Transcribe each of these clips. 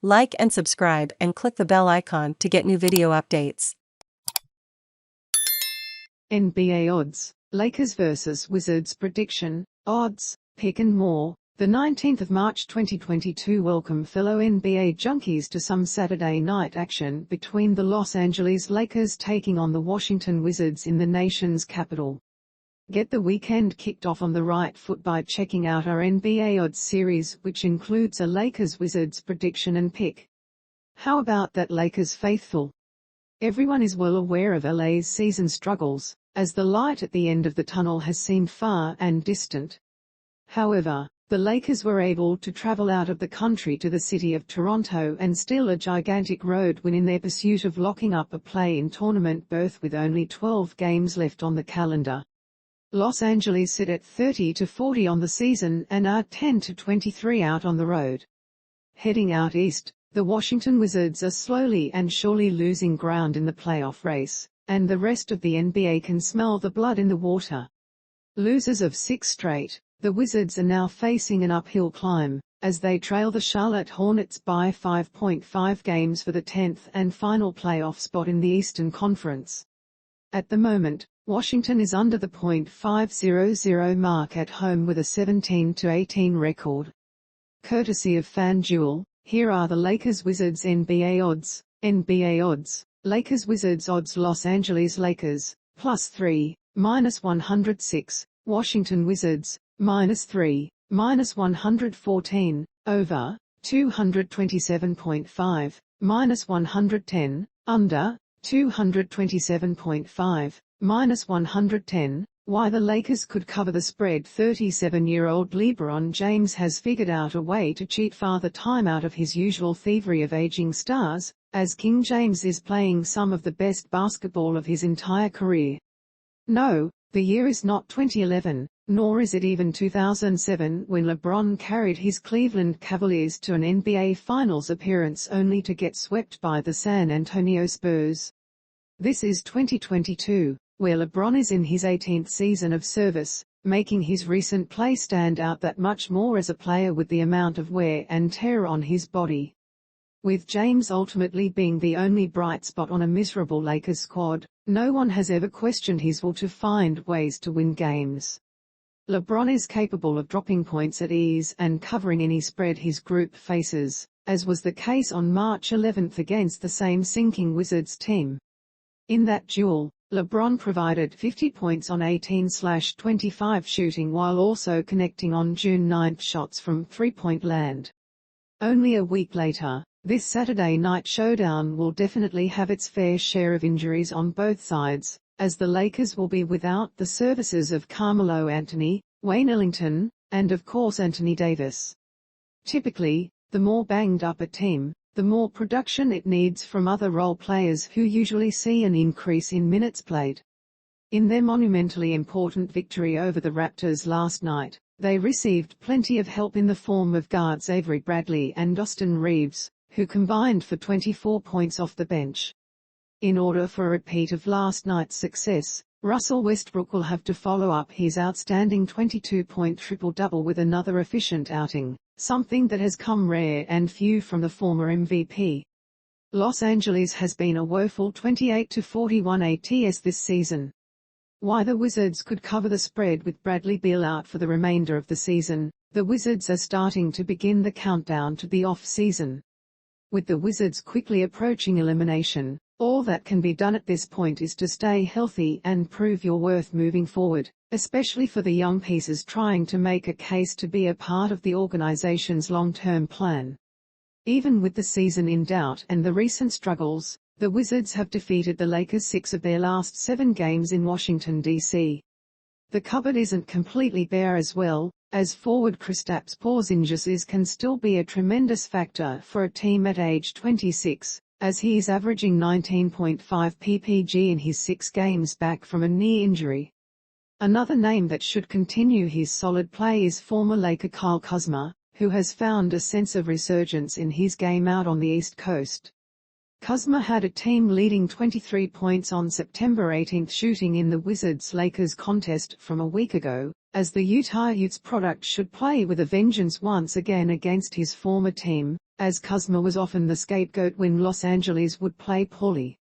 Like and subscribe and click the bell icon to get new video updates. NBA odds, Lakers vs Wizards prediction, odds, pick and more. The 19th of March 2022 welcome fellow NBA junkies to some Saturday night action between the Los Angeles Lakers taking on the Washington Wizards in the nation's capital. Get the weekend kicked off on the right foot by checking out our NBA odds series, which includes a Lakers-Wizards prediction and pick. How about that, Lakers faithful? Everyone is well aware of LA's season struggles, as the light at the end of the tunnel has seemed far and distant. However, the Lakers were able to travel out of the country to the city of Toronto and steal a gigantic road win in their pursuit of locking up a play-in tournament berth with only 12 games left on the calendar. Los Angeles sit at 30-40 on the season and are 10-23 out on the road. Heading out east, the Washington Wizards are slowly and surely losing ground in the playoff race, and the rest of the NBA can smell the blood in the water. Losers of 6 straight, the Wizards are now facing an uphill climb, as they trail the Charlotte Hornets by 5.5 games for the 10th and final playoff spot in the Eastern Conference. At the moment, Washington is under the .500 mark at home with a 17-18 record. Courtesy of FanDuel, here are the Lakers-Wizards NBA odds. NBA odds, Lakers-Wizards odds: Los Angeles Lakers, +3, -106, Washington Wizards, -3, -114, over, 227.5, -110, under, 227.5, -110, why the Lakers could cover the spread. 37-year-old Lebron James has figured out a way to cheat Father Time out of his usual thievery of aging stars, as King James is playing some of the best basketball of his entire career. No, the year is not 2011, nor is it even 2007 when LeBron carried his Cleveland Cavaliers to an NBA Finals appearance only to get swept by the San Antonio Spurs. This is 2022, where LeBron is in his 18th season of service, making his recent play stand out that much more as a player with the amount of wear and tear on his body. With James ultimately being the only bright spot on a miserable Lakers squad, no one has ever questioned his will to find ways to win games. LeBron is capable of dropping points at ease and covering any spread his group faces, as was the case on March 11 against the same sinking Wizards team. In that duel, LeBron provided 50 points on 18/25 shooting while also connecting on June 9 shots from three-point land. Only a week later, this Saturday night showdown will definitely have its fair share of injuries on both sides, as the Lakers will be without the services of Carmelo Anthony, Wayne Ellington, and of course Anthony Davis. Typically, the more banged up a team, the more production it needs from other role players who usually see an increase in minutes played. In their monumentally important victory over the Raptors last night, they received plenty of help in the form of guards Avery Bradley and Austin Reaves, who combined for 24 points off the bench. In order for a repeat of last night's success, Russell Westbrook will have to follow up his outstanding 22-point triple-double with another efficient outing, something that has come rare and few from the former MVP. Los Angeles has been a woeful 28-41 ATS this season. Why the Wizards could cover the spread with Bradley Beal out for the remainder of the season. The Wizards are starting to begin the countdown to the off-season. With the Wizards quickly approaching elimination, all that can be done at this point is to stay healthy and prove your worth moving forward, especially for the young pieces trying to make a case to be a part of the organization's long-term plan. Even with the season in doubt and the recent struggles, the Wizards have defeated the Lakers 6 of their last 7 games in Washington, D.C. The cupboard isn't completely bare as well, as forward Kristaps Porzingis can still be a tremendous factor for a team at age 26. As he is averaging 19.5 ppg in his 6 games back from a knee injury. Another name that should continue his solid play is former Laker Kyle Kuzma, who has found a sense of resurgence in his game out on the East Coast. Kuzma had a team-leading 23 points on September 18 shooting in the Wizards-Lakers contest from a week ago, as the Utah Utes product should play with a vengeance once again against his former team, as Kuzma was often the scapegoat when Los Angeles would play poorly.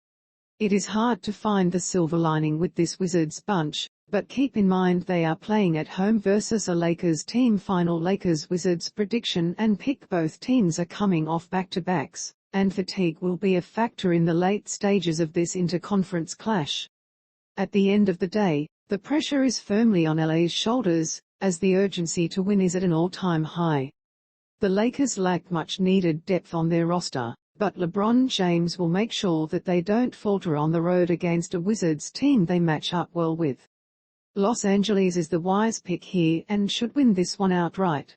It is hard to find the silver lining with this Wizards bunch, but keep in mind they are playing at home versus a Lakers team. Final Lakers-Wizards prediction, and pick. Both teams are coming off back-to-backs, and fatigue will be a factor in the late stages of this interconference clash. At the end of the day, the pressure is firmly on LA's shoulders, as the urgency to win is at an all-time high. The Lakers lack much-needed depth on their roster, but LeBron James will make sure that they don't falter on the road against a Wizards team they match up well with. Los Angeles is the wise pick here and should win this one outright.